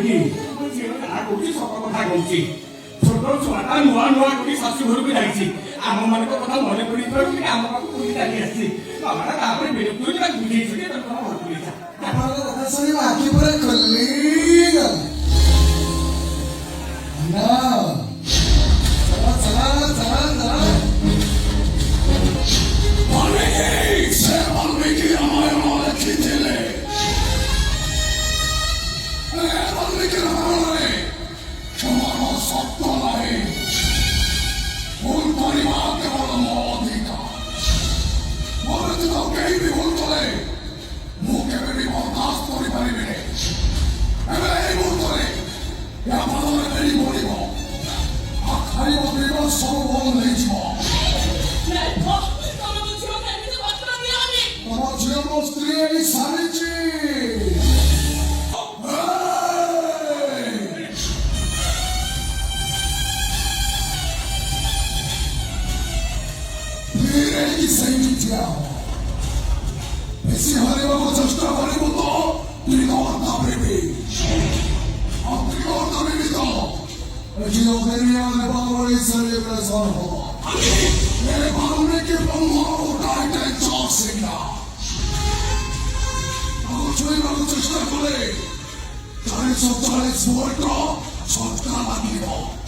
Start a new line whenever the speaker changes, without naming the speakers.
କି ନା କହୁଛି ସତ କଥା କହୁଛି ଛୋଟ ଛୁଆଟା ନୂଆ ନୂଆ କରି ଶାଶୁ ଘରକୁ ଯାଇଛି ଆମ ମାନଙ୍କ କଥା ମନେ ପଡିପାରୁଛି ଆମ ପାଖକୁ ପୁଣି ଚାଲି ଆସିଛି ବାବାଟା ତାପରେ ବିରକ୍ତ ହୋଇ ତାକୁ ବୁଝେଇଛୁ ଯେ ତୋର ଘରକୁ ନେଇଯା
ଆପଣଙ୍କ କଥା ଶୁଣି ମୋ ଆଖି ପୁରା ଖୋଲିଗଲା ନା ଚଲା ଚଲା ଚଲା ଚଲା
ସେ ବାଲ୍ମୀକି ରାମାୟଣ ଲେଖିଥିଲେ ବାଲ୍ମୀକି ରାମାୟଣରେ କ୍ଷମାର ଶବ୍ଦ ନାହିଁ ଭୁଲ କରିବା କେବଳ ମୋ ଅଧିକାର ମୋ ବ୍ୟତୀତ କେହି ବି ଭୁଲ କଲେ ମୁଁ କେବେ ବି ବରଦାସ୍ତ କରିପାରିବିନି ଏବେ ଏହି ମୁହୂର୍ତ୍ତରେ ଏହା ପାଦରେ ନେଇ ପଡ଼ିବ ଆଉ ଖାଇବା ପିଇବା ସବୁ ବନ୍ଦ ହେଇଯିବ ତମ ଝିଅ ମୋ ସ୍ତ୍ରୀ ଏଇ ସାରିଛି ସେଇଠି ଠିଆ ହବ ବେଶୀ ହରେଇବାକୁ ଚେଷ୍ଟା କରିବୁ ତ ତ୍ରିକର୍ତ୍ତା ଦେବି ଆଉ ତ୍ରିକର୍ତ୍ତା ଦେବି ତ ଏଠି ଅଧେରିଆ ନେବା ଭଳି ସେଲିବ୍ରେସନ ହବ ଏ ବାଲ୍ମୀକି ବ୍ରହ୍ମର ଟାଇଟେଲ ଜବ ସିଂହା ତାକୁ ଛୁଇଁବାକୁ ଚେଷ୍ଟା କଲେ 440 ଭୋଲ୍ଟର ଝଟକା ଲାଗିବ